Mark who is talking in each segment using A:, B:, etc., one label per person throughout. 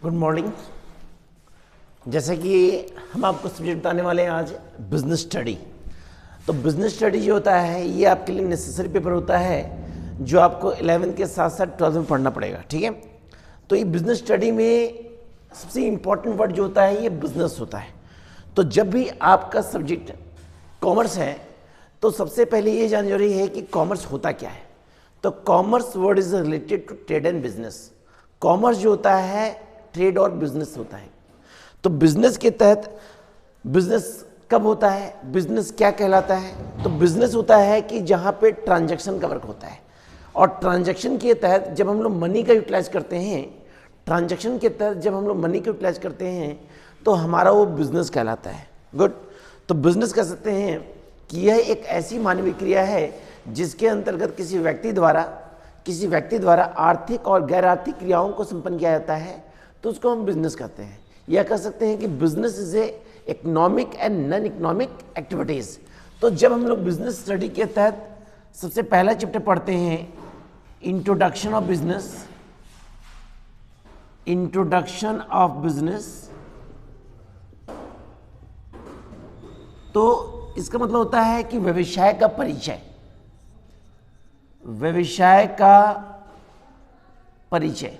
A: Good morning. जैसे कि हम आपको सब्जेक्ट बताने वाले हैं आज बिजनेस स्टडी। तो बिजनेस स्टडी जो होता है ये आपके लिए नेसेसरी पेपर होता है जो आपको 11th के साथ साथ 12th में पढ़ना पड़ेगा, ठीक है। तो ये बिजनेस स्टडी में सबसे इम्पॉर्टेंट वर्ड जो होता है ये बिजनेस होता है। तो जब भी आपका सब्जेक्ट कॉमर्स है तो सबसे पहले ये जानना जरूरी है कि कॉमर्स होता क्या है। तो commerce word is related to trade and business. Commerce जो होता है ट्रेड और बिजनेस होता है। तो बिजनेस के तहत बिजनेस कब होता है, बिजनेस क्या कहलाता है? तो बिजनेस होता है कि जहां पे ट्रांजैक्शन का वर्क होता है और ट्रांजैक्शन के तहत जब हम लोग मनी का यूटिलाइज करते हैं, ट्रांजैक्शन के तहत जब हम लोग मनी का यूटिलाइज करते हैं तो हमारा वो बिजनेस कहलाता है। गुड। तो बिजनेस कह सकते हैं कि यह एक ऐसी मानवीय क्रिया है जिसके अंतर्गत किसी व्यक्ति द्वारा आर्थिक और गैर आर्थिक क्रियाओं को संपन्न किया जाता है, तो उसको हम बिजनेस कहते हैं। यह कह सकते हैं कि business is A economic and non economic activities. तो जब हम लोग बिजनेस स्टडी के तहत सबसे पहला चैप्टर पढ़ते हैं introduction of business, introduction of business, तो इसका मतलब होता है कि व्यवसाय का परिचय, व्यवसाय का परिचय,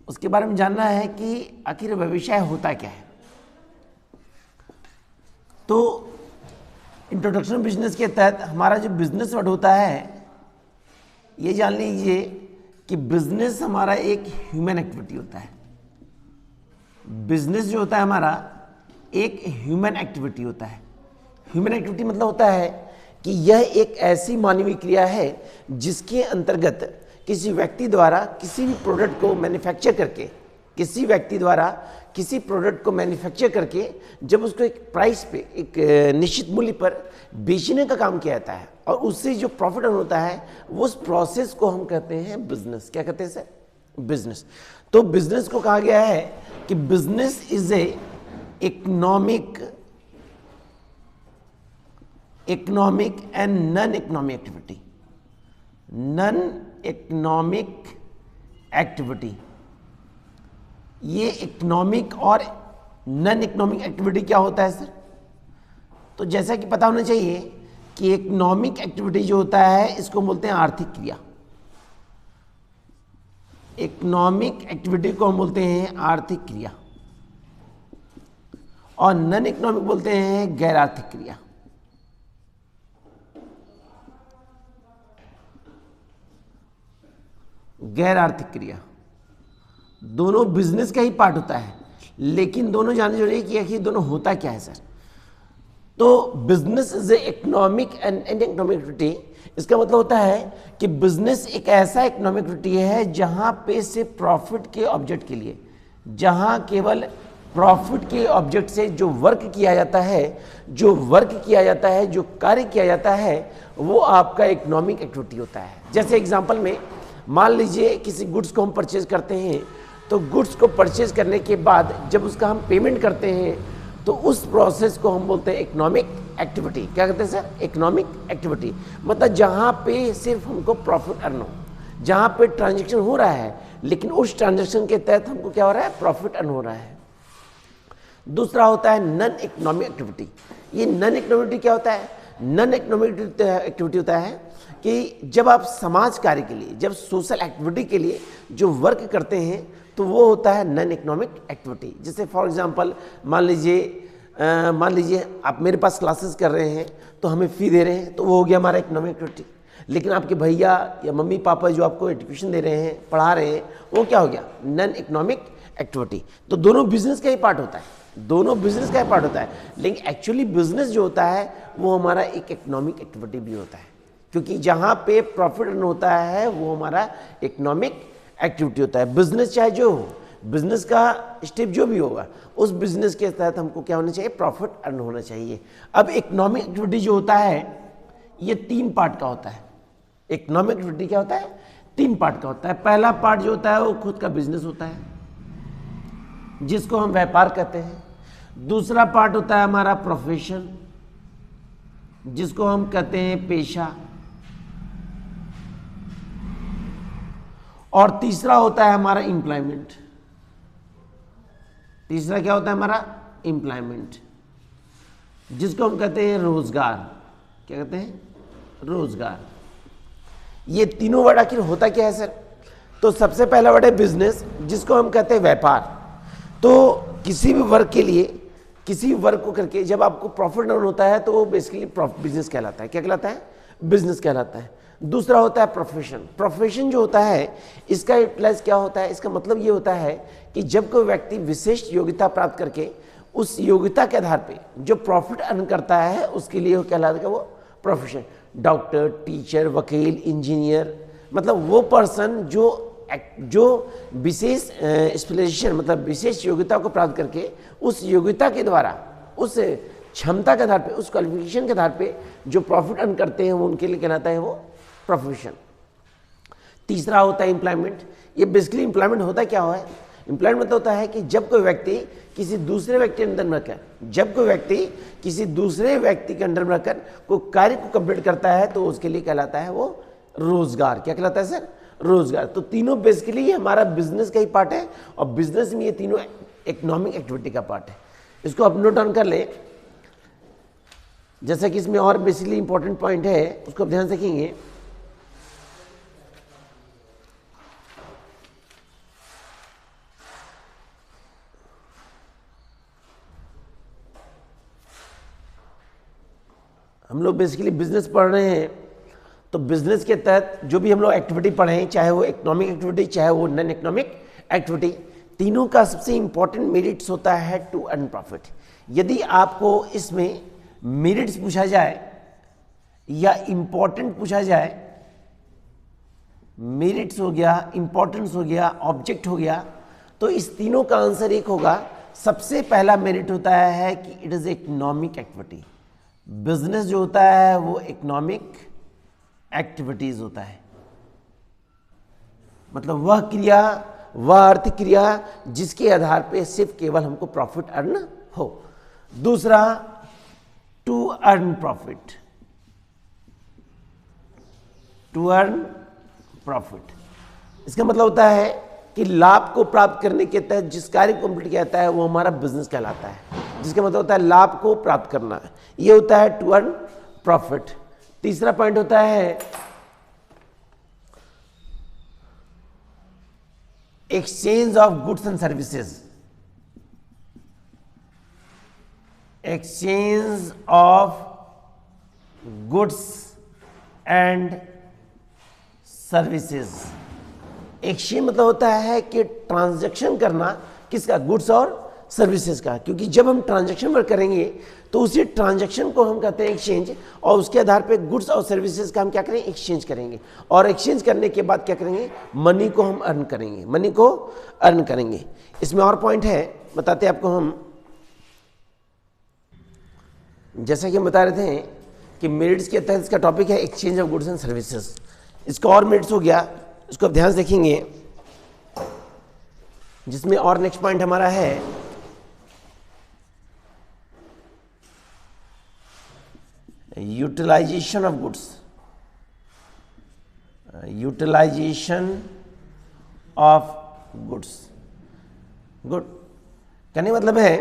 A: उसके बारे में जानना है कि आखिर व्यवसाय होता क्या है। तो इंट्रोडक्शन बिजनेस के तहत हमारा जो बिजनेस वर्ड होता है ये जान लीजिए कि बिजनेस हमारा एक ह्यूमन एक्टिविटी होता है। बिजनेस जो होता है हमारा एक ह्यूमन एक्टिविटी होता है। ह्यूमन एक्टिविटी मतलब होता है कि यह एक ऐसी मानवीय क्रिया है जिसके अंतर्गत किसी व्यक्ति द्वारा किसी भी प्रोडक्ट को मैन्युफैक्चर करके, किसी व्यक्ति द्वारा किसी प्रोडक्ट को मैन्युफैक्चर करके जब उसको एक प्राइस पे, एक निश्चित मूल्य पर बेचने का काम किया जाता है और उससे जो प्रॉफिट होता है वो उस प्रोसेस को हम कहते हैं बिजनेस। क्या कहते हैं सर? बिजनेस। तो बिजनेस को कहा गया है कि business is A economic and non economic activity. Non economic activity, ये इकोनॉमिक और नॉन इकोनॉमिक एक्टिविटी क्या होता है सर? तो जैसा कि पता होना चाहिए कि इकोनॉमिक एक्टिविटी जो होता है इसको बोलते हैं आर्थिक क्रिया। इकोनॉमिक एक्टिविटी को हम बोलते हैं आर्थिक क्रिया और नॉन इकोनॉमिक बोलते हैं गैर आर्थिक क्रिया। गैर आर्थिक क्रिया दोनों बिजनेस का ही पार्ट होता है, लेकिन दोनों जानने जरूरी है कि आखिर दोनों होता क्या है सर। तो business is A economic and economic activity. इसका मतलब होता है कि बिजनेस एक ऐसा इकोनॉमिक एक्टिविटी है जहां पे से प्रॉफिट के ऑब्जेक्ट के लिए, जहां केवल प्रॉफिट के ऑब्जेक्ट से जो वर्क किया जाता है, जो कार्य किया जाता है वो आपका इकोनॉमिक एक्टिविटी होता है। जैसे एग्जांपल में मान लीजिए किसी गुड्स को हम परचेज करते हैं, तो गुड्स को परचेज करने के बाद जब उसका हम पेमेंट करते हैं तो उस प्रोसेस को हम बोलते हैं इकोनॉमिक एक्टिविटी। क्या कहते हैं सर? Economic activity. मतलब जहां पे सिर्फ हमको प्रॉफिट अर्न हो, जहां पे ट्रांजैक्शन हो रहा है लेकिन उस ट्रांजैक्शन के तहत हमको क्या हो रहा है? प्रॉफिट अर्न हो रहा है। दूसरा होता है नॉन इकोनॉमिक एक्टिविटी। ये नॉन इकोनॉमिक क्या होता है? नॉन इकोनॉमिक एक्टिविटी होता है कि जब आप समाज कार्य के लिए, जब सोशल एक्टिविटी के लिए जो वर्क करते हैं तो वो होता है नॉन इकोनॉमिक एक्टिविटी। जैसे फॉर एग्जांपल मान लीजिए आप मेरे पास क्लासेस कर रहे हैं तो हमें फ़ी दे रहे हैं, तो वो हो गया हमारा इकोनॉमिक एक्टिविटी। लेकिन आपके भैया या मम्मी पापा जो आपको एजुकेशन दे रहे हैं, पढ़ा रहे हैं, वो क्या हो गया? Non economic activity. तो दोनों बिजनेस का ही पार्ट होता है, लेकिन एक्चुअली बिजनेस जो होता है वो हमारा एक इकोनॉमिक एक्टिविटी भी होता है, क्योंकि जहां पे प्रॉफिट अर्न होता है वो हमारा इकोनॉमिक एक्टिविटी होता है। बिजनेस चाहे जो हो, बिजनेस का स्टेप जो भी होगा उस बिजनेस के तहत हमको क्या होना चाहिए? प्रॉफिट अर्न होना चाहिए। अब इकोनॉमिक एक्टिविटी जो होता है ये 3 पार्ट का होता है। इकोनॉमिक एक्टिविटी क्या होता है? 3 पार्ट का होता है। पहला पार्ट जो होता है वो खुद का बिजनेस होता है जिसको हम व्यापार कहते हैं। दूसरा पार्ट होता है हमारा प्रोफेशन जिसको हम कहते हैं पेशा। और तीसरा होता है हमारा एम्प्लॉयमेंट। तीसरा क्या होता है हमारा? एम्प्लॉयमेंट, जिसको हम कहते हैं रोजगार। क्या कहते हैं? रोजगार। ये तीनों वर्ड आखिर होता क्या है सर? तो सबसे पहला वर्ड है बिजनेस, जिसको हम कहते हैं व्यापार। तो किसी भी वर्ग के लिए, किसी भी वर्ग को करके जब आपको प्रॉफिट अर्न होता है तो वो बेसिकली बिजनेस कहलाता है। क्या कहलाता है? बिजनेस कहलाता है। दूसरा होता है प्रोफेशन। प्रोफेशन जो होता है इसका यूटिलाइज क्या होता है? इसका मतलब ये होता है कि जब कोई व्यक्ति विशिष्ट योग्यता प्राप्त करके उस योग्यता के आधार पे जो प्रॉफिट अर्न करता है उसके लिए वो कहलाता है वो प्रोफेशन। डॉक्टर, टीचर, वकील, इंजीनियर, मतलब वो पर्सन जो विशेष स्पेशलाइजेशन मतलब विशेष योग्यता को प्राप्त करके उस योग्यता के द्वारा, उस क्षमता के आधार पे, उस क्वालिफिकेशन के आधार पे जो प्रॉफिट अर्न करते हैं वो उनके लिए कहलाता है वो प्रोफेशन। तीसरा होता है एम्प्लॉयमेंट। ये बेसिकली एम्प्लॉयमेंट होता क्या है? एम्प्लॉयमेंट मतलब होता है कि जब कोई व्यक्ति किसी दूसरे व्यक्ति के अंडर में रहकर, जब कोई व्यक्ति किसी दूसरे व्यक्ति के अंडर में रहकर कोई कार्य को कंप्लीट करता है तो उसके लिए कहलाता है वो रोजगार। क्या कहलाता है सर? रोजगार। तो तीनों बेसिकली हमारा बिजनेस का ही पार्ट है और बिजनेस में ये तीनों इकोनॉमिक एक्टिविटी का पार्ट है। इसको आप नोट डाउन कर ले। जैसा कि इसमें और बेसिकली इंपॉर्टेंट पॉइंट है उसको आप ध्यान से रखेंगे। हम लोग बेसिकली बिजनेस पढ़ रहे हैं तो बिजनेस के तहत जो भी हम लोग एक्टिविटी पढ़ें, चाहे वो इकोनॉमिक एक्टिविटी चाहे वो नॉन इकोनॉमिक एक्टिविटी, तीनों का सबसे इंपॉर्टेंट मेरिट्स होता है टू अर्न प्रॉफिट। यदि आपको इसमें मेरिट्स पूछा जाए या इंपॉर्टेंट पूछा जाए, मेरिट्स हो गया, इंपॉर्टेंस हो गया, ऑब्जेक्ट हो गया, तो इस तीनों का आंसर एक होगा। सबसे पहला मेरिट होता है कि it is economic activity. Business जो होता है वो इकोनॉमिक एक्टिविटीज होता है, मतलब वह क्रिया, वह अर्थ क्रिया जिसके आधार पे सिर्फ केवल हमको प्रॉफिट अर्न हो। दूसरा to earn profit. To earn profit इसका मतलब होता है कि लाभ को प्राप्त करने के तहत जिस कार्य को कंप्लीट किया जाता है वो हमारा बिजनेस कहलाता है, जिसका मतलब होता है लाभ को प्राप्त करना। ये होता है टू अर्न प्रॉफिट। तीसरा पॉइंट होता है exchange of goods and services. Exchange of goods and services. Exchange मतलब होता है कि ट्रांजैक्शन करना, किसका? गुड्स और सर्विसेज का। क्योंकि जब हम ट्रांजैक्शन वर्क करेंगे तो उसी ट्रांजैक्शन को हम कहते हैं एक्सचेंज, और उसके आधार पे गुड्स और सर्विसेज का हम क्या करेंगे? एक्सचेंज करेंगे। और एक्सचेंज करने के बाद क्या करेंगे? मनी को हम अर्न करेंगे, मनी को अर्न करेंगे। इसमें और पॉइंट है, बताते हैं आपको हम। जैसा कि हम बता रहे थे कि मेरिट्स के तहत इसका टॉपिक है exchange of goods and services. इसका और मेरिट्स हो गया, इसको आप ध्यान से देखेंगे, जिसमें और नेक्स्ट पॉइंट हमारा है utilization of goods. Utilization of goods. Good कहने मतलब है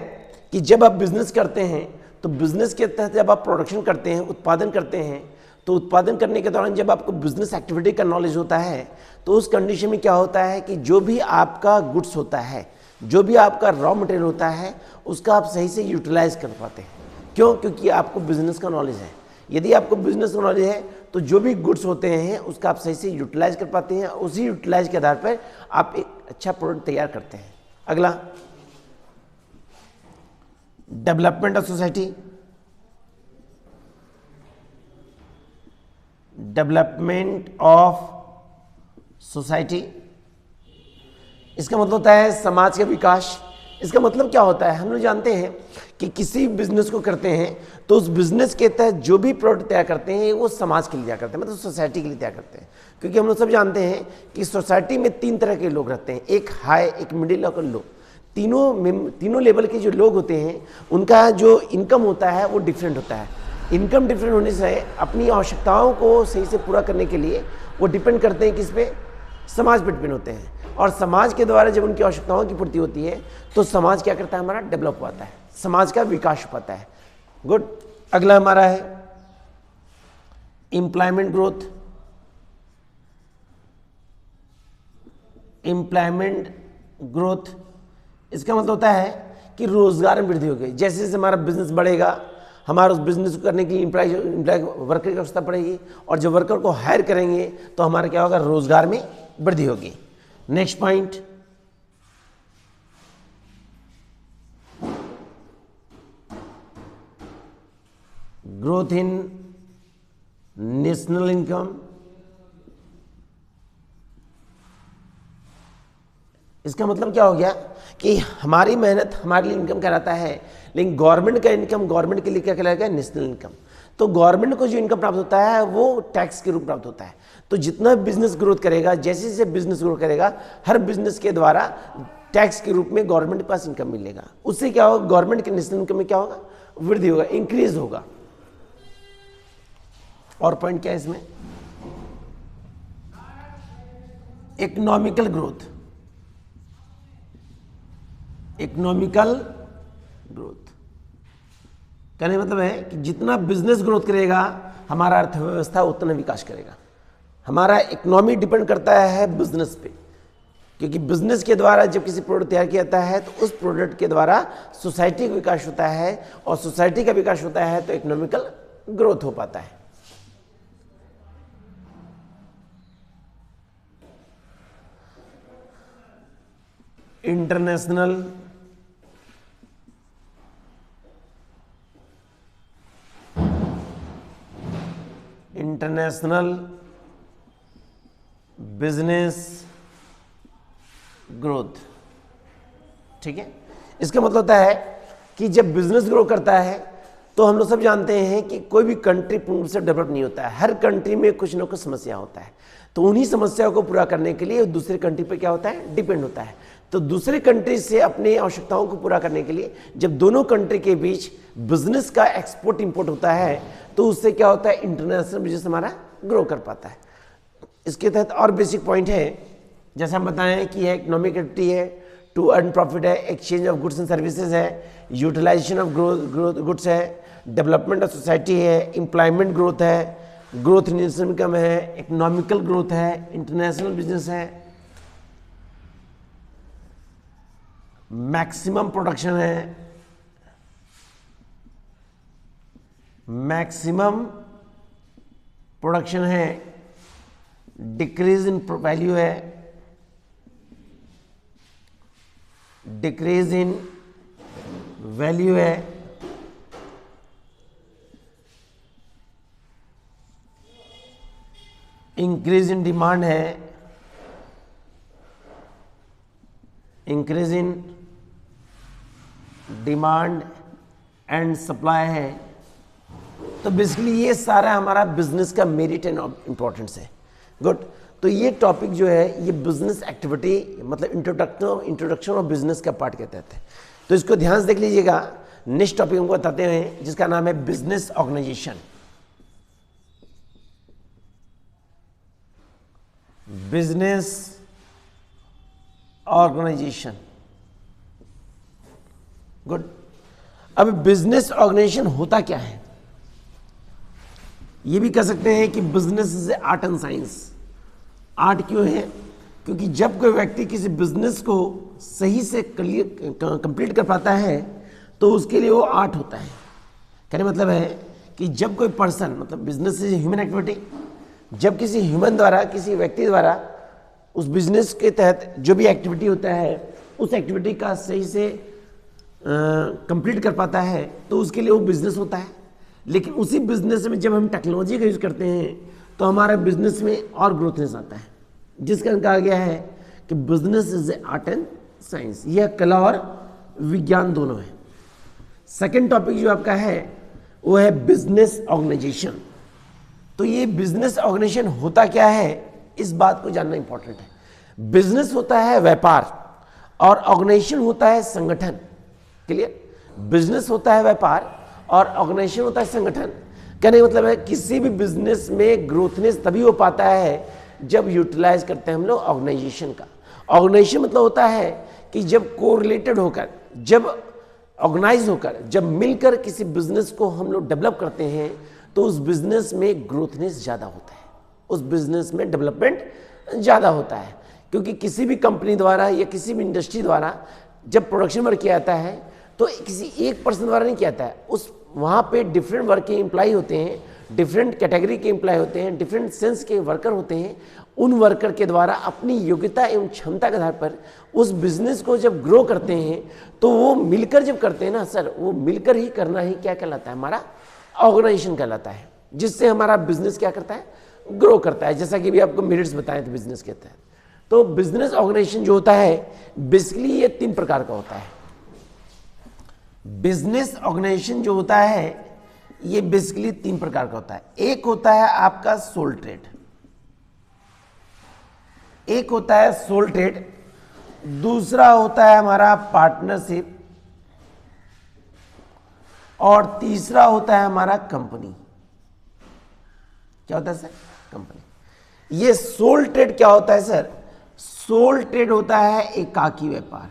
A: कि जब आप बिजनेस करते हैं तो बिजनेस के तहत जब आप प्रोडक्शन करते हैं, उत्पादन करते हैं, तो उत्पादन करने के दौरान जब आपको बिजनेस एक्टिविटी का नॉलेज होता है तो उस कंडीशन में क्या होता है कि जो भी आपका गुड्स होता है, जो भी आपका रॉ मटेरियल होता है, उसका आप सही से यूटिलाइज कर पाते हैं। क्यों? क्योंकि आपको बिजनेस का नॉलेज है। यदि आपको बिजनेस का नॉलेज है तो जो भी गुड्स होते हैं उसका आप सही से यूटिलाइज कर पाते हैं। उसी यूटिलाइज के आधार पर आप एक अच्छा प्रोडक्ट तैयार करते हैं। अगला, development of society. Development of society इसका मतलब होता है समाज का विकास। इसका मतलब क्या होता है? हम लोग जानते हैं कि किसी बिजनेस को करते हैं तो उस बिजनेस के तहत जो भी प्रोडक्ट तैयार करते हैं वो समाज के लिए तैयार करते हैं, मतलब सोसाइटी के लिए तैयार करते हैं। क्योंकि हम लोग सब जानते हैं कि सोसाइटी में तीन तरह के लोग रहते हैं, एक हाई, एक मिडिल और लो। तीनों लेवल के जो लोग होते हैं उनका जो इनकम होता है वो डिफरेंट होता है। इनकम डिफरेंट होने से अपनी आवश्यकताओं को सही से पूरा करने के लिए वो डिपेंड करते हैं किस पे? समाज पे डिपेंड होते हैं, और समाज के द्वारा जब उनकी आवश्यकताओं की पूर्ति होती है तो समाज क्या करता है, हमारा डेवलप होता है, समाज का विकास पाता है। गुड। अगला हमारा है एम्प्लॉयमेंट ग्रोथ। एम्प्लॉयमेंट ग्रोथ इसका मतलब होता है कि रोजगार में वृद्धि हो गई। जैसे जैसे हमारा बिजनेस बढ़ेगा, हमारा उस बिजनेस को करने के लिए एम्प्लॉय वर्कर की आवश्यकता पड़ेगी, और जब वर्कर को हायर करेंगे तो हमारा क्या होगा, रोजगार में वृद्धि होगी। Next point, growth in national income. इसका मतलब क्या हो गया कि हमारी मेहनत हमारे लिए इनकम कहलाता है, लेकिन गवर्नमेंट का इनकम गवर्नमेंट के लिए क्या कहलाएगा, नेशनल इनकम। तो गवर्नमेंट को जो इनकम प्राप्त होता है वो टैक्स के रूप प्राप्त होता है। तो जितना बिजनेस ग्रोथ करेगा, जैसे जैसे बिजनेस ग्रोथ करेगा, हर बिजनेस के द्वारा टैक्स के रूप में गवर्नमेंट के पास इनकम मिलेगा। उससे क्या होगा, गवर्नमेंट के नेशनल इनकम में क्या होगा, वृद्धि होगा, इंक्रीज होगा। और पॉइंट क्या है इसमें, इकोनॉमिकल ग्रोथ। इकोनॉमिकल ग्रोथ कहने का मतलब है कि जितना बिजनेस ग्रोथ करेगा हमारा अर्थव्यवस्था उतना विकास करेगा। हमारा इकोनॉमी डिपेंड करता है बिजनेस पे, क्योंकि बिजनेस के द्वारा जब किसी प्रोडक्ट तैयार किया जाता है तो उस प्रोडक्ट के द्वारा सोसाइटी का विकास होता है, और सोसाइटी का विकास होता है तो इकोनॉमिकल ग्रोथ हो पाता है। International business growth. ठीक है, इसका मतलब होता है कि जब बिजनेस ग्रो करता है तो हम लोग सब जानते हैं कि कोई भी कंट्री पूर्ण रूप से डेवलप नहीं होता है, हर कंट्री में कुछ ना कुछ समस्या होता है। तो उन्हीं समस्याओं को पूरा करने के लिए दूसरे कंट्री पे क्या होता है, डिपेंड होता है। तो दूसरे कंट्री से अपनी आवश्यकताओं को पूरा करने के लिए जब दोनों कंट्री के बीच बिजनेस का एक्सपोर्ट इंपोर्ट होता है तो उससे क्या होता है, इंटरनेशनल बिजनेस हमारा ग्रो कर पाता है। इसके तहत और बेसिक पॉइंट है, जैसे हम बताएं कि यह इकोनॉमिक एक्टिविटी है, टू अर्न प्रॉफिट है, exchange of goods and services है, यूटिलाइजेशन ऑफ गुड्स है, डेवलपमेंट ऑफ सोसाइटी है, एम्प्लॉयमेंट ग्रोथ है, ग्रोथ इन नेशनल इनकम है, इकोनॉमिकल ग्रोथ है, इंटरनेशनल बिजनेस है, मैक्सिमम प्रोडक्शन है, मैक्सिमम प्रोडक्शन है, डिक्रीज इन वैल्यू है, डिक्रीज इन वैल्यू है, इंक्रीज इन डिमांड है, increase in demand and supply है। तो बेसिकली ये सारा हमारा बिजनेस का मेरिट एंड इंपॉर्टेंस है। गुड। तो ये टॉपिक जो है ये बिजनेस एक्टिविटी मतलब इंट्रोडक्शन ऑफ बिजनेस का पार्ट कहते हैं। तो इसको ध्यान से देख लीजिएगा। नेक्स्ट टॉपिक हमको बताते हैं जिसका नाम है business organization. Business organization. Good. अब बिजनेस ऑर्गेनाइजेशन होता क्या है, ये भी कह सकते हैं कि business is art and science. Art क्यों है, क्योंकि जब कोई व्यक्ति किसी बिजनेस को सही से कंप्लीट कर पाता है तो उसके लिए वो आर्ट होता है। कहने मतलब है कि जब कोई पर्सन मतलब बिजनेस इज ह्यूमन एक्टिविटी, जब किसी ह्यूमन द्वारा किसी व्यक्ति द्वारा उस बिजनेस के तहत जो भी एक्टिविटी होता है उस एक्टिविटी का सही से कंप्लीट कर पाता है तो उसके लिए वो बिजनेस होता है। लेकिन उसी बिजनेस में जब हम टेक्नोलॉजी का यूज करते हैं तो हमारे बिजनेस में और ग्रोथनेस आता है, जिस कारण कहा गया है कि business is A art and science. यह कला और विज्ञान दोनों है। सेकंड टॉपिक जो आपका है वो है बिजनेस ऑर्गेनाइजेशन। तो ये बिजनेस ऑर्गेनाइजेशन होता क्या है, इस बात को जानना इंपॉर्टेंट है। बिजनेस होता है व्यापार और ऑर्गेनाइजेशन होता है संगठन। क्लियर। बिजनेस होता है व्यापार और ऑर्गेनाइजेशन होता है संगठन। कहने का मतलब है किसी भी बिजनेस में ग्रोथनेस तभी हो पाता है जब यूटिलाइज करते हैं हम लोग ऑर्गेनाइजेशन का। ऑर्गेनाइजेशन मतलब होता है कि जब कोरिलेटेड होकर, जब ऑर्गेनाइज होकर, जब मिलकर किसी बिजनेस को हम लोग डेवलप करते हैं तो उस बिजनेस में ग्रोथनेस ज़्यादा होता है, उस बिजनेस में डेवलपमेंट ज़्यादा होता है। क्योंकि किसी भी कंपनी द्वारा या किसी भी इंडस्ट्री द्वारा जब प्रोडक्शन वर्क किया जाता है तो किसी एक पर्सन द्वारा नहीं किया जाता है, उस वहाँ पे डिफरेंट वर्क के एम्प्लॉय होते हैं, डिफरेंट कैटेगरी के एम्प्लॉय होते हैं, डिफरेंट सेंस के वर्कर होते हैं। उन वर्कर के द्वारा अपनी योग्यता एवं क्षमता के आधार पर उस बिजनेस को जब ग्रो करते हैं तो वो मिलकर जब करते हैं ना सर, वो मिलकर ही करना ही क्या कहलाता है, हमारा ऑर्गेनाइजेशन कहलाता है, जिससे हमारा बिजनेस क्या करता है, ग्रो करता है। जैसा कि भी आपको मेरिट्स बताए थे बिजनेस के तहत। तो बिजनेस ऑर्गेनाइजेशन जो होता है बेसिकली ये 3 प्रकार का होता है। बिजनेस ऑर्गेनाइजेशन जो होता है ये बेसिकली 3 प्रकार का होता है। एक होता है आपका सोल ट्रेड, एक होता है सोल ट्रेड, दूसरा होता है हमारा पार्टनरशिप, और तीसरा होता है हमारा कंपनी। क्या होता है सर, कंपनी। ये सोल ट्रेड क्या होता है सर, सोल ट्रेड होता है एकाकी व्यापार,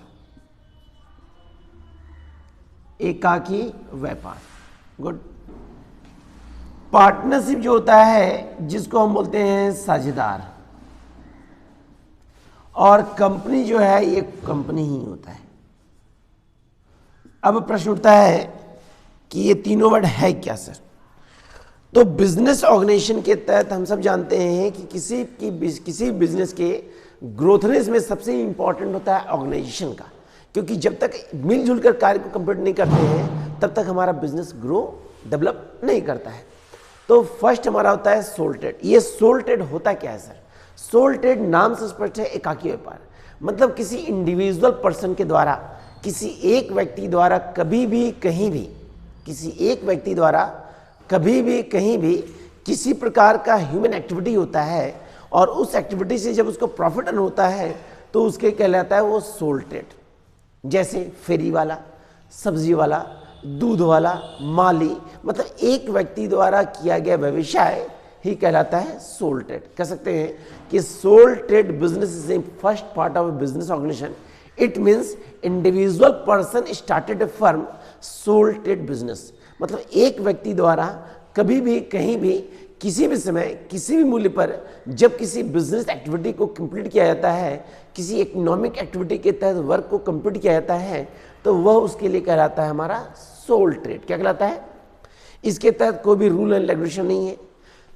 A: एकाकी व्यापार, गुड। पार्टनरशिप जो होता है जिसको हम बोलते हैं साझेदार, और कंपनी जो है ये कंपनी ही होता है। अब प्रश्न उठता है कि ये तीनों वर्ड है क्या सर। तो बिजनेस ऑर्गेनाइजेशन के तहत हम सब जानते हैं कि किसी बिजनेस के ग्रोथनेस में सबसे इंपॉर्टेंट होता है ऑर्गेनाइजेशन का, क्योंकि जब तक मिलजुल कर कार्य को कंप्लीट नहीं करते हैं तब तक हमारा बिजनेस ग्रो डेवलप नहीं करता है। तो फर्स्ट हमारा होता है सोल ट्रेड। ये सोल ट्रेड होता क्या है सर, सोल ट्रेड नाम से स्पष्ट है, एकाकी व्यापार। मतलब किसी इंडिविजुअल पर्सन के द्वारा, किसी एक व्यक्ति द्वारा कभी भी कहीं भी, किसी एक व्यक्ति द्वारा कभी भी कहीं भी किसी प्रकार का ह्यूमन एक्टिविटी होता है और उस एक्टिविटी से जब उसको प्रॉफिट अर्न होता है तो उसके कहलाता है वो सोल ट्रेड। जैसे फेरी वाला, सब्जी वाला, दूध वाला, माली, मतलब एक व्यक्ति द्वारा किया गया व्यवसाय ही कहलाता है सोल ट्रेड। कह सकते हैं कि sole trade business is a first part of business organization. It means individual person started a firm sole trade business. मतलब एक व्यक्ति द्वारा कभी भी कहीं भी किसी भी समय किसी भी मूल्य पर जब किसी बिजनेस एक्टिविटी को कंप्लीट किया जाता है, किसी इकोनॉमिक एक्टिविटी के तहत वर्क को कंप्लीट किया जाता है तो वह उसके लिए कहलाता है हमारा सोल ट्रेड। क्या कहलाता है, इसके तहत कोई भी रूल एंड रेगुलेशन नहीं है।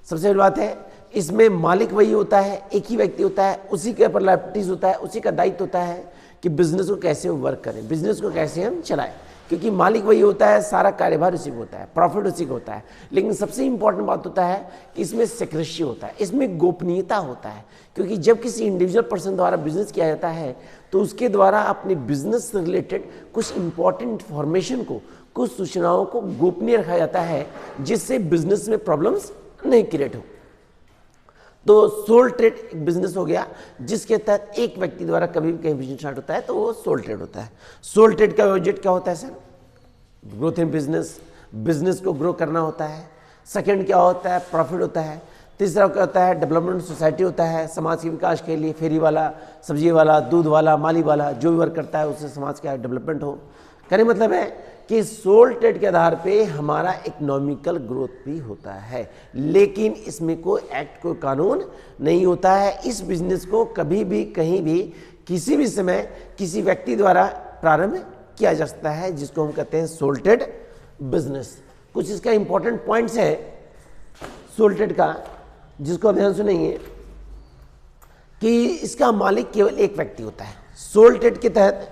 A: सबसे बड़ी बात है इसमें मालिक वही होता है, एक ही व्यक्ति होता है, उसी के ऊपर लायबिलिटीज होता है, उसी का दायित्व होता है कि बिजनेस को कैसे वर्क करें, बिजनेस को कैसे हम चलाएं, क्योंकि मालिक वही होता है, सारा कार्यभार उसी को होता है, प्रॉफिट उसी को होता है। लेकिन सबसे इंपॉर्टेंट बात होता है कि इसमें सिक्रेसी होता है, इसमें गोपनीयता होता है, क्योंकि जब किसी इंडिविजुअल पर्सन द्वारा बिजनेस किया जाता है तो उसके द्वारा अपने बिजनेस से रिलेटेड कुछ इंपॉर्टेंट इंफॉर्मेशन को, कुछ सूचनाओं को गोपनीय रखा जाता है जिससे बिजनेस में प्रॉब्लम्स नहीं क्रिएट हो। तो सोल ट्रेड एक बिजनेस हो गया जिसके तहत एक व्यक्ति द्वारा कभी भी कहीं बिजनेस स्टार्ट होता है तो वो सोल ट्रेड होता है। सोल ट्रेड का ऑब्जेक्ट क्या होता है sir, growth in business, business को ग्रो करना होता है। सेकंड क्या होता है, प्रॉफिट होता है। तीसरा क्या होता है, डेवलपमेंट सोसाइटी होता है, समाज के विकास के लिए फेरी वाला, सब्जी वाला, दूध वाला, माली वाला जो भी वर्क करता है उससे समाज का डेवलपमेंट हो। कहने मतलब है कि सोल ट्रेड के आधार पे हमारा इकोनॉमिकल ग्रोथ भी होता है, लेकिन इसमें कोई एक्ट, कोई कानून नहीं होता है। इस बिजनेस को कभी भी कहीं भी किसी भी समय किसी व्यक्ति द्वारा प्रारंभ किया जा सकता है, जिसको हम कहते हैं सोल ट्रेड बिजनेस। कुछ इसका इंपॉर्टेंट पॉइंट्स है सोल ट्रेड का जिसको आप ध्यान सुनेंगे कि इसका मालिक केवल एक व्यक्ति होता है। सोल ट्रेड के तहत,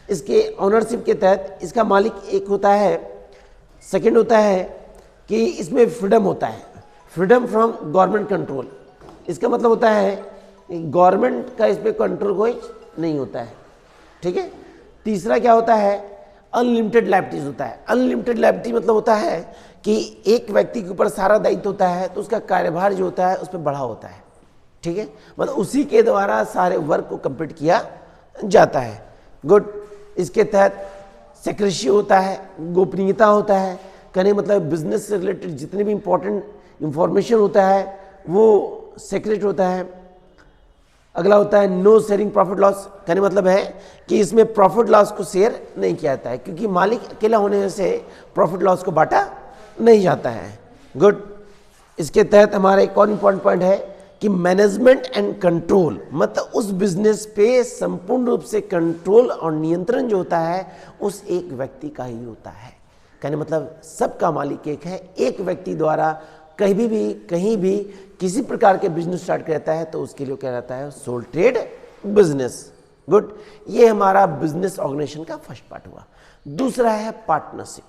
A: इसके ऑनरशिप के तहत इसका मालिक एक होता है। सेकंड होता है कि इसमें फ्रीडम होता है, फ्रीडम फ्रॉम गवर्नमेंट कंट्रोल। इसका मतलब होता है गवर्नमेंट का इस पर कंट्रोल कोई नहीं होता है, ठीक है। तीसरा क्या होता है, अनलिमिटेड लायबिलिटीज होता है। अनलिमिटेड लायबिलिटी मतलब होता है कि एक व्यक्ति के ऊपर सारा दायित्व होता है तो उसका कार्यभार जो होता है उस पर बढ़ा होता है, ठीक है। मतलब उसी के द्वारा सारे वर्क को कंप्लीट किया जाता है, गुड। इसके तहत सिक्रेसी होता है, गोपनीयता होता है। कहने मतलब बिजनेस से रिलेटेड जितने भी इंपॉर्टेंट इंफॉर्मेशन होता है वो सीक्रेट होता है। अगला होता है नो शेयरिंग प्रॉफिट लॉस, कहने मतलब है कि इसमें प्रॉफिट लॉस को शेयर नहीं किया जाता है, क्योंकि मालिक अकेला होने से प्रॉफिट लॉस को बांटा नहीं जाता है। गुड। इसके तहत हमारा एक और इम्पॉर्टेंट पॉइंट है कि मैनेजमेंट एंड कंट्रोल, मतलब उस बिजनेस पे संपूर्ण रूप से कंट्रोल और नियंत्रण जो होता है उस एक व्यक्ति का ही होता है। कहने मतलब सबका मालिक एक है, एक व्यक्ति द्वारा कहीं भी किसी प्रकार के बिजनेस स्टार्ट करता है तो उसके लिए क्या रहता है, सोल ट्रेड बिजनेस। गुड। ये हमारा बिजनेस ऑर्गेनाइजेशन का फर्स्ट पार्ट हुआ। दूसरा है पार्टनरशिप।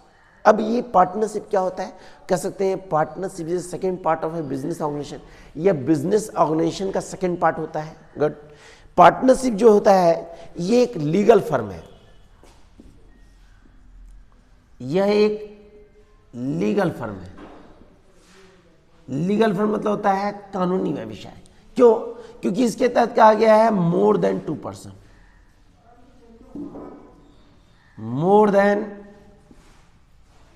A: अब ये पार्टनरशिप क्या होता है, कह सकते हैं partnership is second part of a business organization, यह बिजनेस ऑर्गेनाइजेशन का सेकेंड पार्ट होता है। गुड। पार्टनरशिप जो होता है ये एक लीगल फर्म है, यह एक लीगल फर्म है। लीगल फर्म मतलब होता है कानूनी व्यवसाय। क्यों? क्योंकि इसके तहत कहा गया है मोर देन 2%, मोर देन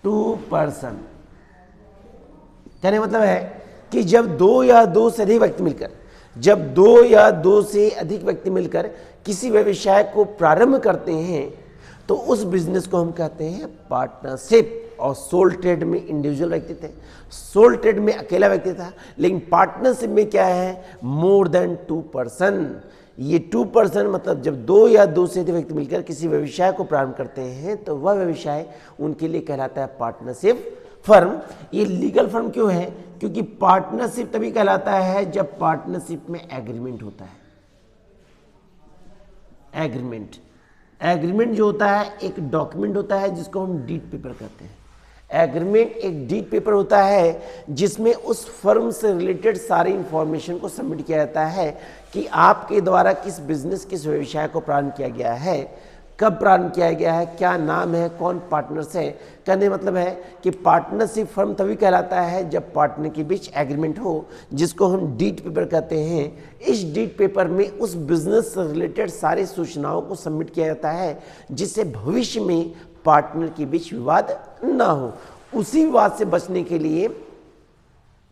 A: 2%। कहने मतलब है कि जब दो या दो से अधिक व्यक्ति मिलकर, जब दो या दो से अधिक व्यक्ति मिलकर किसी व्यवसाय को प्रारंभ करते हैं तो उस बिजनेस को हम कहते हैं पार्टनरशिप। और सोल ट्रेड में इंडिविजुअल व्यक्ति थे, सोल ट्रेड में अकेला व्यक्ति था, लेकिन पार्टनरशिप में क्या है, मोर देन 2%। ये 2% मतलब जब दो या दो से अधिक व्यक्ति मिलकर किसी व्यवसाय को प्रारंभ करते हैं तो वह व्यवसाय उनके लिए कहलाता है पार्टनरशिप फर्म। ये लीगल फर्म क्यों है, क्योंकि पार्टनरशिप तभी कहलाता है जब पार्टनरशिप में एग्रीमेंट होता है। एग्रीमेंट जो होता है एक डॉक्यूमेंट होता है जिसको हम डीड पेपर कहते हैं। एग्रीमेंट एक डीड पेपर होता है जिसमें उस फर्म से रिलेटेड सारी इंफॉर्मेशन को सबमिट किया जाता है कि आपके द्वारा किस बिजनेस, किस व्यवसाय को प्रारंभ किया गया है, कब प्रारंभ किया गया है, क्या नाम है, कौन पार्टनर्स है। कहने मतलब है कि पार्टनरशिप फर्म तभी कहलाता है जब पार्टनर के बीच एग्रीमेंट हो, जिसको हम डीड पेपर कहते हैं। इस डीड पेपर में उस बिजनेस से रिलेटेड सारी सूचनाओं को सबमिट किया जाता है जिससे भविष्य में पार्टनर के बीच विवाद ना हो। उसी विवाद से बचने के लिए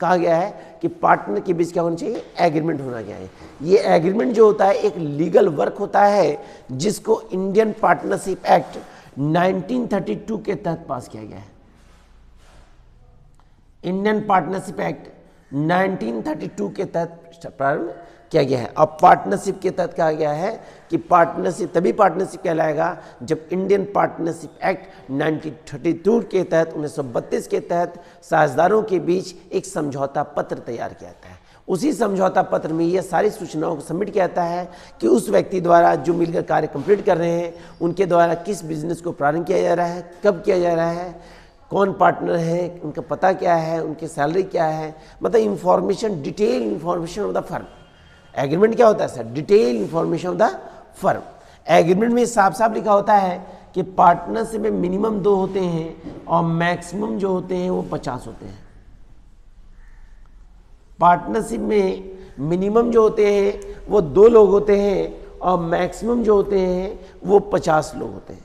A: कहा गया है कि पार्टनर के बीच क्या होना चाहिए, एग्रीमेंट होना चाहिए। ये एग्रीमेंट जो होता है एक लीगल वर्क होता है जिसको इंडियन पार्टनरशिप एक्ट 1932 के तहत पास किया गया है। इंडियन पार्टनरशिप एक्ट 1932 के तहत प्रारंभ किया गया है। अब पार्टनरशिप के तहत कहा गया है कि पार्टनरशिप तभी पार्टनरशिप कहलाएगा जब इंडियन पार्टनरशिप एक्ट 1932 के तहत 1932 के तहत साझेदारों के बीच एक समझौता पत्र तैयार किया जाता है। उसी समझौता पत्र में यह सारी सूचनाओं को सबमिट किया जाता है कि उस व्यक्ति द्वारा जो मिलकर कार्य कंप्लीट कर रहे हैं उनके द्वारा किस बिजनेस को प्रारंभ किया जा रहा है, कब किया जा रहा है, कौन पार्टनर है, उनका पता क्या है, उनकी सैलरी क्या है, मतलब information, detail information of the firm. Agreement क्या होता है sir, detail information of the firm. Agreement में साफ साफ लिखा होता है कि पार्टनरशिप में मिनिमम 2 होते हैं और मैक्सिमम जो होते हैं वो 50 होते हैं। पार्टनरशिप में मिनिमम जो होते हैं वो 2 लोग होते हैं और मैक्सिमम जो होते हैं वो 50 लोग होते हैं।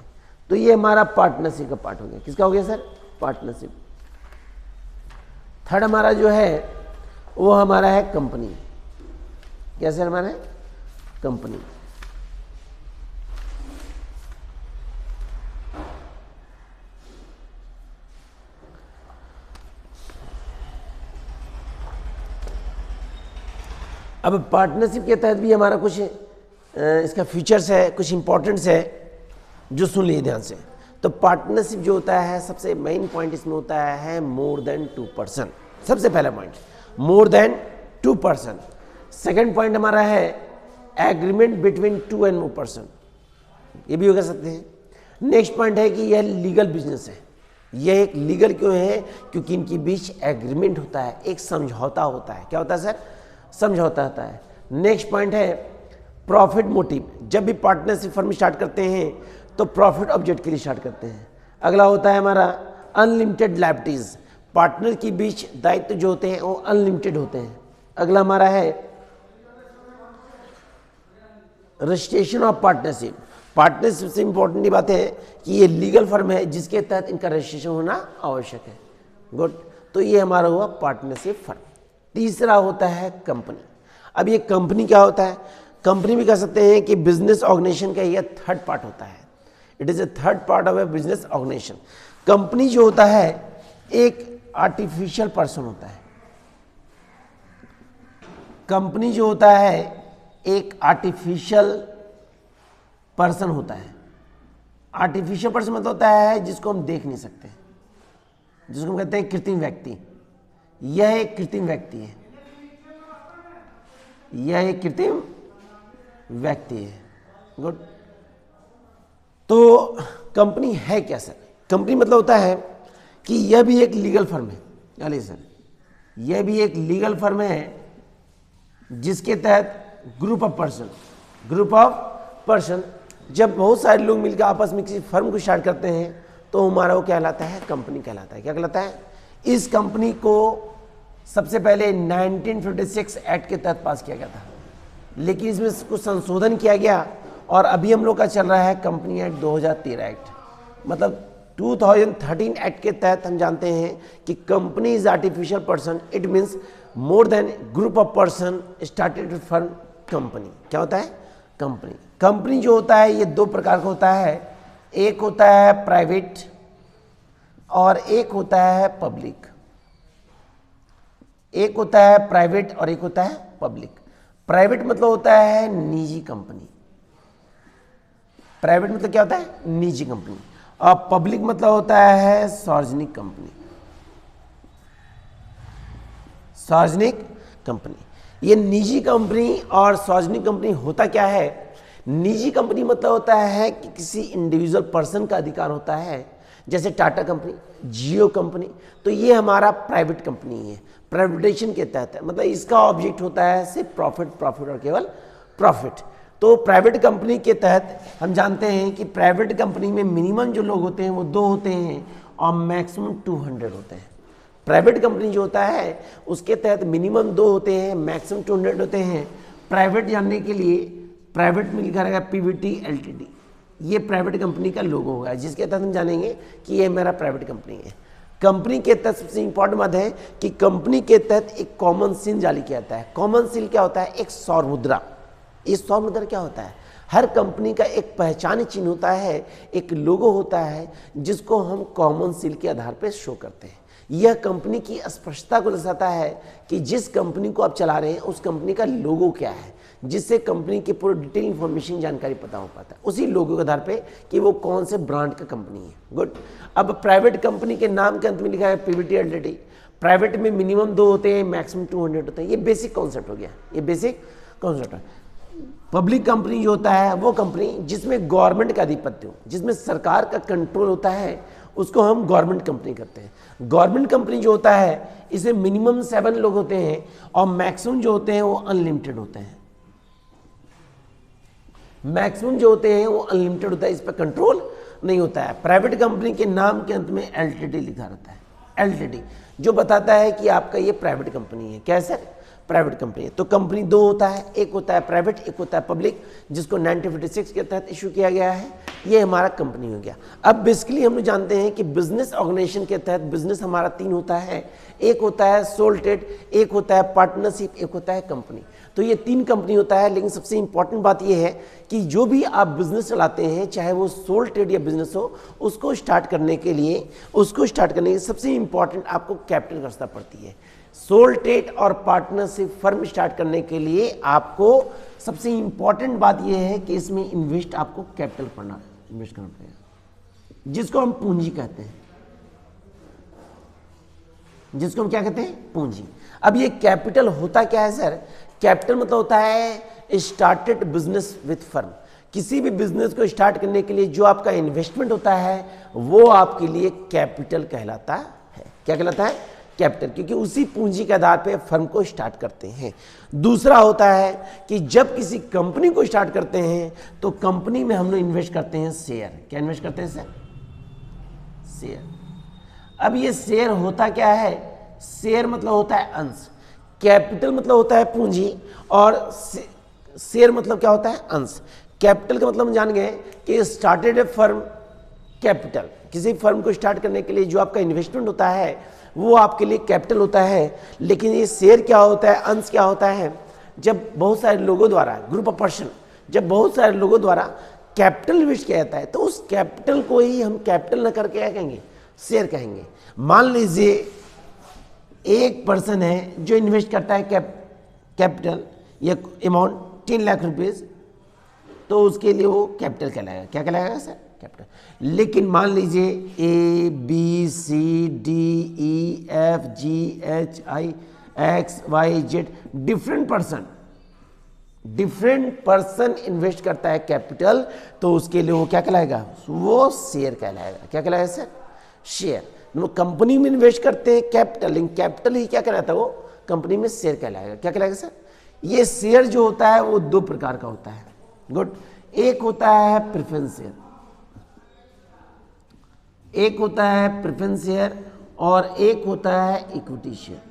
A: तो ये हमारा पार्टनरशिप का पार्ट हो गया। किसका हो गया सर, पार्टनरशिप। थर्ड हमारा जो है वो हमारा है कंपनी। क्या सर, हमारा है कंपनी। अब पार्टनरशिप के तहत भी हमारा कुछ इसका फीचर्स है, कुछ इंपॉर्टेंट्स है जो सुन लीजिए ध्यान से। तो पार्टनरशिप जो होता है सबसे मेन पॉइंट इसमें होता है मोर देन 2%। सबसे पहला point more than 2%। Second point हमारा है agreement between 2 and more person, ये भी हो कह सकते हैं। नेक्स्ट पॉइंट है कि यह लीगल बिजनेस है। यह एक लीगल क्यों है, क्योंकि इनके बीच एग्रीमेंट होता है, एक समझौता होता है। क्या होता है सर, समझौता होता है। नेक्स्ट पॉइंट है प्रॉफिट मोटिव। जब भी पार्टनरशिप फर्म स्टार्ट करते हैं तो प्रॉफिट ऑब्जेक्ट के लिए स्टार्ट करते हैं। अगला होता है हमारा अनलिमिटेड लायबिलिटीज। पार्टनर के बीच दायित्व जो होते हैं वो अनलिमिटेड होते हैं। अगला हमारा है रजिस्ट्रेशन ऑफ पार्टनरशिप। पार्टनरशिप से इंपॉर्टेंट बात है कि ये लीगल फर्म है जिसके तहत इनका रजिस्ट्रेशन होना आवश्यक है। गुड। तो ये हमारा हुआ पार्टनरशिप फर्म। तीसरा होता है कंपनी। अब ये कंपनी क्या होता है, कंपनी भी कह सकते हैं कि बिजनेस ऑर्गेनाइजेशन का यह थर्ड पार्ट होता है। It is a third part of a business organization. Company जो होता है एक आर्टिफिशियल पर्सन होता है। कंपनी जो होता है एक आर्टिफिशियल पर्सन होता है। आर्टिफिशियल पर्सन मतलब होता है जिसको हम देख नहीं सकते, जिसको हम कहते हैं कृत्रिम व्यक्ति। यह एक कृत्रिम व्यक्ति है, यह एक कृत्रिम व्यक्ति है। गुड। तो कंपनी है क्या सर? कंपनी मतलब होता है कि यह भी एक लीगल फर्म है। चलिए सर, यह भी एक लीगल फर्म है जिसके तहत ग्रुप ऑफ पर्सन जब बहुत सारे लोग मिलकर आपस में किसी फर्म को स्टार्ट करते हैं तो हमारा वो कहलाता है कंपनी कहलाता है। क्या कहलाता है? इस कंपनी को सबसे पहले 1956 एक्ट के तहत पास किया गया था, लेकिन इसमें कुछ संशोधन किया गया और अभी हम लोग का चल रहा है कंपनी एक्ट 2013 एक्ट। मतलब 2013 एक्ट के तहत हम जानते हैं कि company is artificial person. It means more than group of person started firm company. क्या होता है? कंपनी। कंपनी जो होता है ये दो प्रकार का होता है, एक होता है प्राइवेट और एक होता है पब्लिक। एक होता है प्राइवेट और एक होता है पब्लिक। प्राइवेट मतलब होता है निजी कंपनी। प्राइवेट मतलब क्या होता है? निजी कंपनी। और पब्लिक मतलब होता है सार्वजनिक कंपनी। सार्वजनिक कंपनी। ये निजी कंपनी और सार्वजनिक कंपनी होता क्या है? निजी कंपनी मतलब होता है कि किसी इंडिविजुअल पर्सन का अधिकार होता है, जैसे टाटा कंपनी, जियो कंपनी। तो ये हमारा प्राइवेट कंपनी है, प्राइवेटाइजेशन के तहत है। मतलब इसका ऑब्जेक्ट होता है सिर्फ प्रॉफिट और केवल प्रॉफिट। तो प्राइवेट कंपनी के तहत हम जानते हैं कि प्राइवेट कंपनी में मिनिमम जो लोग होते हैं वो 2 होते हैं और मैक्सिमम 200 होते हैं। प्राइवेट कंपनी जो होता है उसके तहत मिनिमम 2 होते हैं, मैक्सिमम 200 होते हैं। प्राइवेट जानने के लिए प्राइवेट में लिखा रहेगा पीवीटी एलटीडी। ये प्राइवेट कंपनी का लोगो होगा, जिसके तहत हम जानेंगे कि ये मेरा प्राइवेट कंपनी है। कंपनी के तहत सबसे इंपॉर्टेंट बात है कि कंपनी के तहत एक कॉमन सील जारी किया जाता है। कॉमन सील क्या होता है? एक सौर मुद्रा। इस सौर मुद्रा क्या होता है? हर कंपनी का एक पहचान चिन्ह होता है, एक लोगो होता है, जिसको हम कॉमन सील के आधार पर शो करते हैं। यह कंपनी की स्पष्टता को दर्शाता है कि जिस कंपनी को आप चला रहे हैं उस कंपनी का लोगो क्या है, जिससे कंपनी की पूरी डिटेल इंफॉर्मेशन जानकारी पता हो पाता है उसी लोगो के आधार पे कि वो कौन से ब्रांड का कंपनी है। गुड। अब प्राइवेट कंपनी के नाम के अंत में लिखा है पीवीटी एलटीडी। प्राइवेट में मिनिमम 2 होते हैं, मैक्सिमम 200 होते हैं। ये बेसिक कॉन्सेप्ट हो गया, ये बेसिक कॉन्सेप्ट है। पब्लिक कंपनी जो होता है वो कंपनी जिसमें गवर्नमेंट का आधिपत्य हो, जिसमें सरकार का कंट्रोल होता है, उसको हम गवर्नमेंट कंपनी करते हैं। गवर्नमेंट कंपनी जो होता है इसमें मिनिमम 7 लोग होते हैं और मैक्सिमम जो होते हैं वो अनलिमिटेड होते हैं। मैक्सिमम जो होते हैं वो अनलिमिटेड होता है, इस पर कंट्रोल नहीं होता है। प्राइवेट कंपनी के नाम के अंत में एलटीडी लिखा रहता है, एलटीडी, जो बताता है कि आपका ये प्राइवेट कंपनी है। क्या है सर? प्राइवेट कंपनी है। तो कंपनी 2 होता है, एक होता है प्राइवेट, एक होता है पब्लिक, जिसको 1956 के तहत इशू किया गया है। ये हमारा कंपनी हो गया। अब बेसिकली हम लोग जानते हैं कि बिजनेस ऑर्गेनाइजेशन के तहत बिजनेस हमारा 3 होता है, एक होता है सोल ट्रेड, एक होता है पार्टनरशिप, एक होता है कंपनी। तो ये 3 कंपनी होता है। लेकिन सबसे इंपॉर्टेंट बात ये है कि जो भी आप बिजनेस चलाते हैं, चाहे वो सोल ट्रेड या बिजनेस हो, उसको स्टार्ट करने के लिए सबसे इंपॉर्टेंट आपको कैपिटल की आवश्यकता पड़ती है। सोल ट्रेड और पार्टनरशिप फर्म स्टार्ट करने के लिए आपको सबसे इंपॉर्टेंट बात यह है कि इसमें इन्वेस्ट आपको कैपिटल इन्वेस्ट करना पड़ेगा, जिसको हम पूंजी कहते हैं, जिसको हम क्या कहते हैं? पूंजी। अब ये कैपिटल होता क्या है सर? कैपिटल मतलब होता है स्टार्टेड बिजनेस विथ फर्म। किसी भी बिजनेस को स्टार्ट करने के लिए जो आपका इन्वेस्टमेंट होता है वो आपके लिए कैपिटल कहलाता है। क्या कहलाता है? कैपिटल, क्योंकि उसी पूंजी के आधार पे फर्म को स्टार्ट करते हैं। दूसरा होता है कि जब किसी कंपनी को स्टार्ट करते हैं तो कंपनी में हम लोग इन्वेस्ट करते हैं शेयर। क्या इन्वेस्ट करते हैं सर? शेयर। अब ये शेयर होता क्या है? शेयर मतलब होता है अंश, कैपिटल मतलब होता है पूंजी, और शेयर मतलब क्या होता है? अंश। कैपिटल का मतलब हम जान गए कि स्टार्टेड ए फर्म कैपिटल। किसी फर्म को स्टार्ट करने के लिए जो आपका इन्वेस्टमेंट होता है वो आपके लिए कैपिटल होता है। लेकिन ये शेयर क्या होता है? अंश क्या होता है? जब बहुत सारे लोगों द्वारा, ग्रुप ऑफ पर्सन, जब बहुत सारे लोगों द्वारा कैपिटल इन्वेस्ट किया जाता है तो उस कैपिटल को ही हम कैपिटल न करके क्या कहेंगे, शेयर कहेंगे। मान लीजिए एक पर्सन है जो इन्वेस्ट करता है कैपिटल या अमाउंट 3 लाख रुपीज, तो उसके लिए वो कैपिटल कहलाएगा। क्या कहलाएगा सर? कैपिटल। लेकिन मान लीजिए A B C D E F G H I X Y Z different person invest करता है कैपिटल, तो उसके लिए वो क्या कहलाएगा? वो शेयर कहलाएगा। क्या कहलाएगा सर? शेयर। कंपनी में इन्वेस्ट करते हैं कैपिटल, लेकिन कैपिटल ही क्या कहलाता है? वो कंपनी में शेयर कहलाएगा। क्या कहलाएगा सर? ये शेयर जो होता है वो 2 प्रकार का होता है। गुड। एक होता है प्रेफरेंस शेयर, एक होता है प्रेफरेंस शेयर और एक होता है equity share.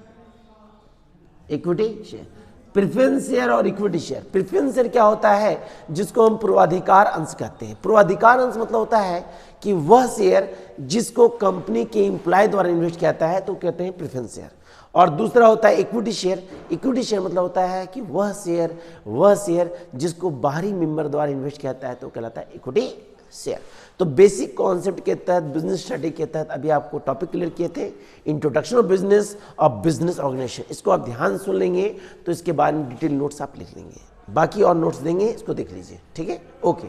A: Equity share, preference share और इक्विटी शेयर। प्रेफरेंस शेयर क्या होता है? जिसको हम पूर्वाधिकार अंश कहते हैं। पूर्वाधिकार अंश मतलब होता है कि वह शेयर जिसको कंपनी के एम्प्लॉय द्वारा इन्वेस्ट किया जाता है तो कहते हैं प्रेफरेंस शेयर। और दूसरा होता है इक्विटी शेयर। इक्विटी शेयर मतलब होता है कि वह शेयर जिसको बाहरी मेंबर द्वारा इन्वेस्ट किया जाता है तो कहलाता है इक्विटी शेयर। तो बेसिक कॉन्सेप्ट के तहत, बिजनेस स्टडी के तहत अभी आपको टॉपिक क्लियर किए थे, इंट्रोडक्शन ऑफ बिजनेस और बिजनेस ऑर्गेनाइजेशन। इसको आप ध्यान सुन लेंगे तो इसके बाद डिटेल नोट्स आप लिख लेंगे। बाकी और नोट्स देंगे, इसको देख लीजिए। ठीक है, ओके।